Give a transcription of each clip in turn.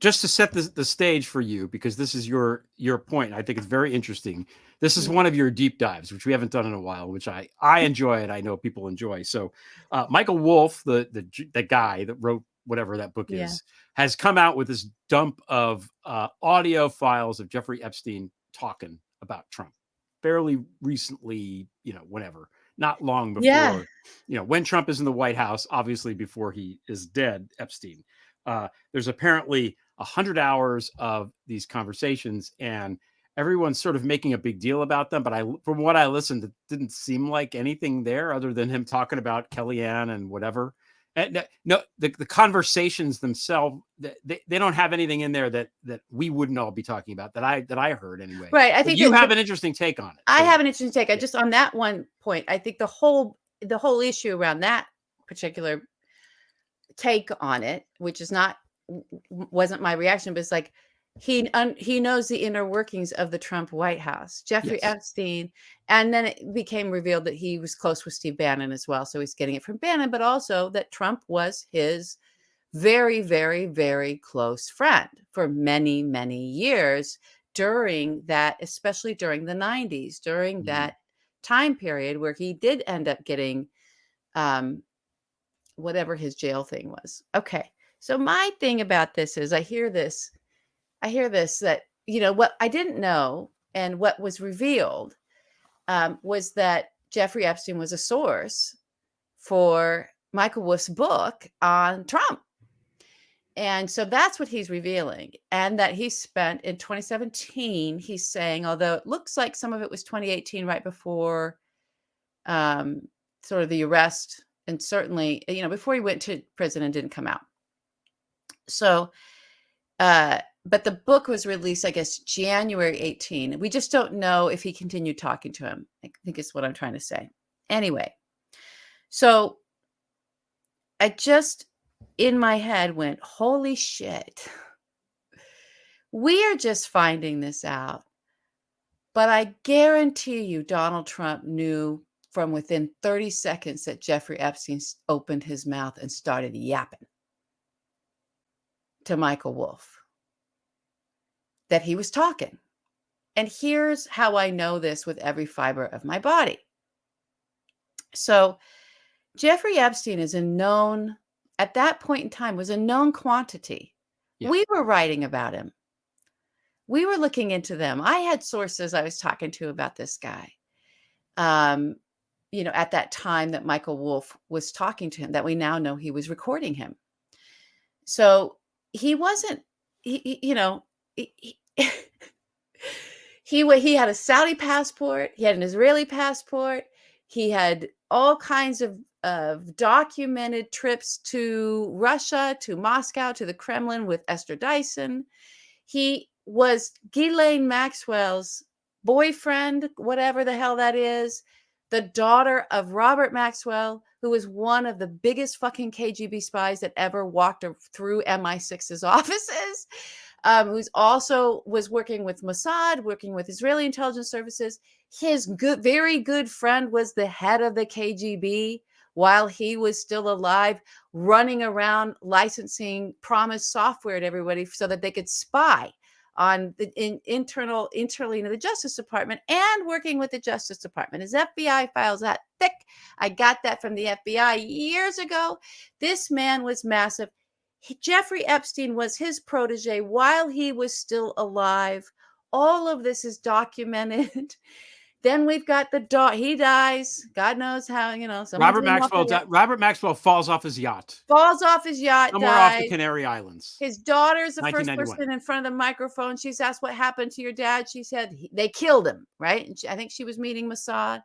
just to set the stage for you, because this is your point. I think it's very interesting. This is one of your deep dives, which we haven't done in a while, which I enjoy and I know people enjoy. So, Michael Wolff, the guy that wrote whatever that book Yeah. is, has come out with this dump of audio files of Jeffrey Epstein talking about Trump fairly recently, whenever, not long Yeah. before, when Trump is in the White House, obviously before he is dead, Epstein. There's apparently 100 hours of these conversations, and everyone's sort of making a big deal about them. But from what I listened, it didn't seem like anything there other than him talking about Kellyanne and whatever. And no, the conversations themselves, they don't have anything in there that we wouldn't all be talking about, that I heard anyway. Right. I But think you have that an interesting take on it. I So, have an interesting take. I yeah. just on that one point, I think the whole issue around that particular take on it, which is not wasn't my reaction, but it's like he knows the inner workings of the Trump White House, Jeffrey Yes. Epstein, and then it became revealed that he was close with Steve Bannon as well. So he's getting it from Bannon, but also that Trump was his very, very, very close friend for many, many years during that, especially during the 90s, during that time period where he did end up getting whatever his jail thing was. Okay. So my thing about this is I hear this that, what I didn't know and what was revealed was that Jeffrey Epstein was a source for Michael Wolff's book on Trump. And so that's what he's revealing. And that he spent in 2017, he's saying, although it looks like some of it was 2018, right before sort of the arrest, and certainly, before he went to prison and didn't come out. So, but the book was released, I guess, January 18. We just don't know if he continued talking to him, I think is what I'm trying to say. Anyway, so I just, in my head, went, holy shit. We are just finding this out. But I guarantee you Donald Trump knew from within 30 seconds that Jeffrey Epstein opened his mouth and started yapping to Michael Wolff, that he was talking. And here's how I know this with every fiber of my body. So Jeffrey Epstein is at that point in time, was a known quantity. Yeah. We were writing about him. We were looking into them. I had sources I was talking to about this guy. At that time that Michael Wolff was talking to him, that we now know he was recording him. So he wasn't, he had a Saudi passport. He had an Israeli passport. He had all kinds of documented trips to Russia, to Moscow, to the Kremlin with Esther Dyson. He was Ghislaine Maxwell's boyfriend, whatever the hell that is, the daughter of Robert Maxwell, who was one of the biggest fucking KGB spies that ever walked through MI6's offices, who's also was working with Mossad, working with Israeli intelligence services. His very good friend was the head of the KGB while he was still alive, running around licensing promised software to everybody so that they could spy on the internally in the Justice Department, and working with the Justice Department. His FBI files that thick. I got that from the FBI years ago. This man was massive. Jeffrey Epstein was his protege while he was still alive. All of this is documented. Then we've got the dog. He dies. God knows how, Robert Maxwell falls off his yacht. Somewhere off the Canary Islands. His daughter's the first person in front of the microphone. She's asked what happened to your dad. She said they killed him, right? And I think she was meeting Mossad.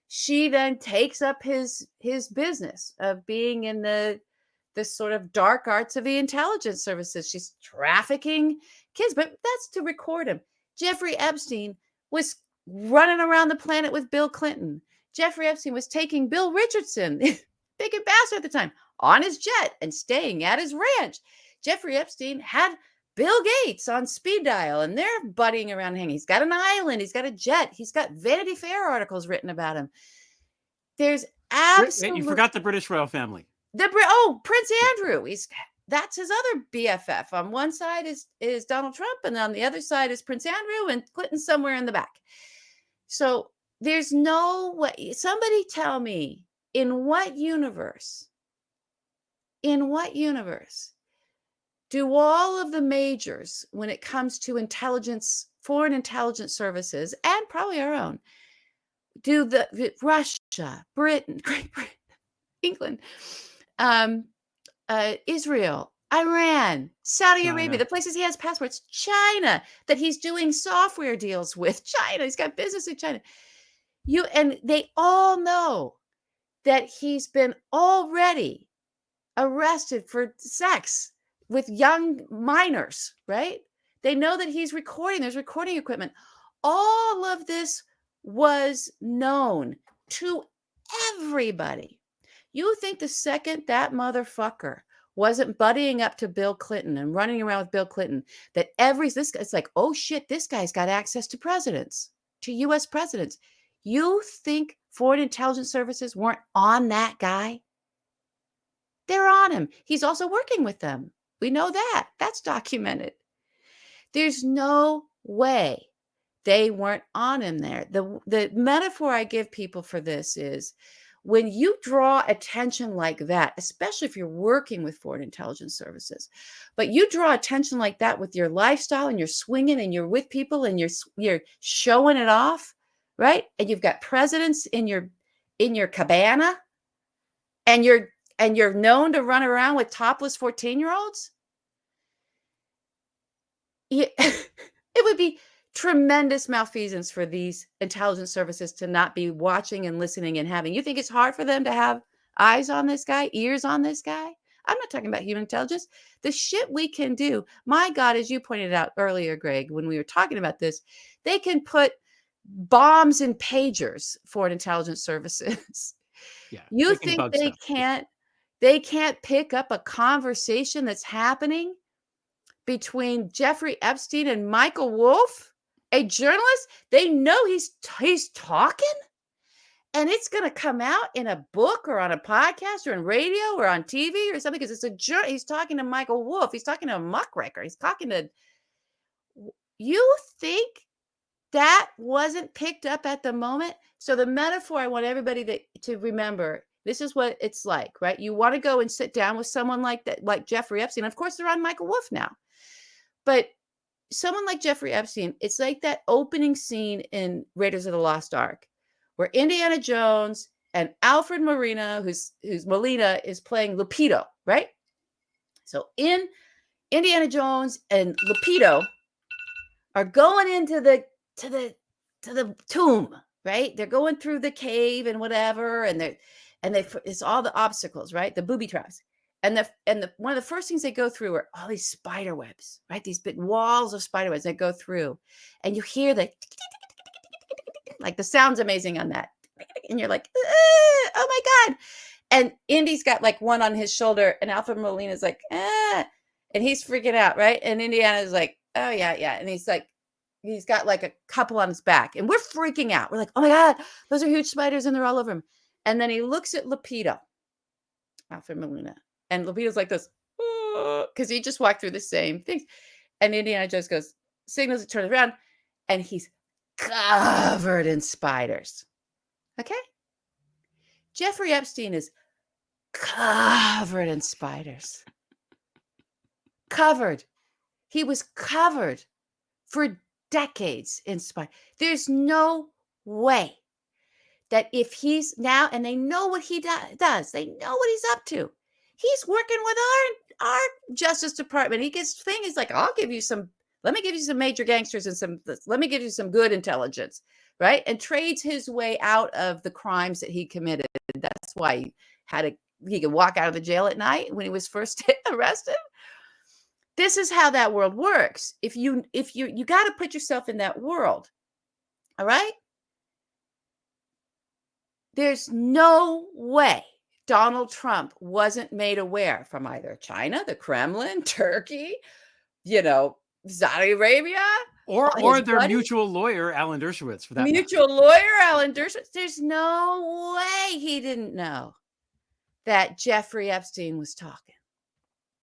She then takes up his business of being in this sort of dark arts of the intelligence services. She's trafficking kids, but that's to record him. Jeffrey Epstein was running around the planet with Bill Clinton. Jeffrey Epstein was taking Bill Richardson, big ambassador at the time, on his jet and staying at his ranch. Jeffrey Epstein had Bill Gates on speed dial, and they're buddying around hanging. He's got an island. He's got a jet. He's got Vanity Fair articles written about him. There's absolutely... You forgot the British royal family. Prince Andrew. that's his other BFF. On one side is Donald Trump, and on the other side is Prince Andrew, and Clinton's somewhere in the back. So there's no way. Somebody tell me, in what universe do all of the majors, when it comes to intelligence, foreign intelligence services, and probably our own, do the Russia, Britain, Great Britain, England, Israel, Iran, Saudi Arabia, the places he has passports, China, that he's doing software deals with, China, he's got business in China. And they all know that he's been already arrested for sex with young minors, right? They know that he's recording, there's recording equipment. All of this was known to everybody. You think the second that motherfucker wasn't buddying up to Bill Clinton and running around with Bill Clinton, that this guy's like, oh shit, this guy's got access to presidents, to US presidents. You think foreign intelligence services weren't on that guy? They're on him. He's also working with them. We know that. That's documented. There's no way they weren't on him there. The metaphor I give people for this is, when you draw attention like that, especially if you're working with foreign intelligence services, but you draw attention like that with your lifestyle, and you're swinging and you're with people and you're showing it off, right? And you've got presidents in your cabana, and you're known to run around with topless 14-year-olds. It would be tremendous malfeasance for these intelligence services to not be watching and listening and having. You think it's hard for them to have eyes on this guy, ears on this guy? I'm not talking about human intelligence. The shit we can do. My God, as you pointed out earlier, Greg, when we were talking about this, they can put bombs in pagers, foreign intelligence services. Yeah. You think they can't pick up a conversation that's happening between Jeffrey Epstein and Michael Wolff, a journalist? They know he's talking, and it's going to come out in a book or on a podcast or on radio or on TV or something, because he's talking to Michael Wolff. He's talking to a muckraker. He's talking to. You think that wasn't picked up at the moment? So the metaphor I want everybody to remember, this is what it's like, right? You want to go and sit down with someone like that, like Jeffrey Epstein. Of course, they're on Michael Wolff now. But someone like Jeffrey Epstein, it's like that opening scene in Raiders of the Lost Ark, where Indiana Jones and Alfred Molina, who's Molina, is playing Lupito, right? So in Indiana Jones and Lupito are going into the tomb, right? They're going through the cave and whatever, and it's all the obstacles, right? The booby traps. And one of the first things they go through are all these spider webs, right? These big walls of spider webs that go through, and you hear the like, the sound's amazing on that, and you're like, oh my God! And Indy's got like one on his shoulder, and Alfred Molina's like, and he's freaking out, right? And Indiana's like, oh yeah, and he's got like a couple on his back, and we're freaking out. We're like, oh my God, those are huge spiders, and they're all over him. And then he looks at Lupito, Alfred Molina. And Lupito's like this, because he just walked through the same things. And Indiana just goes, signals, it turns around, and he's covered in spiders. Okay? Jeffrey Epstein is covered in spiders. Covered. He was covered for decades in spiders. There's no way that if he's now, and they know what he does, they know what he's up to. He's working with our Justice Department. He gets thing. He's like, let me give you some major gangsters and let me give you some good intelligence, right? And trades his way out of the crimes that he committed. That's why he could walk out of the jail at night when he was first arrested. This is how that world works. If you got to put yourself in that world, all right? There's no way Donald Trump wasn't made aware from either China, the Kremlin, Turkey, Saudi Arabia, or their mutual lawyer, Alan Dershowitz, for that mutual lawyer, Alan Dershowitz. There's no way he didn't know that Jeffrey Epstein was talking.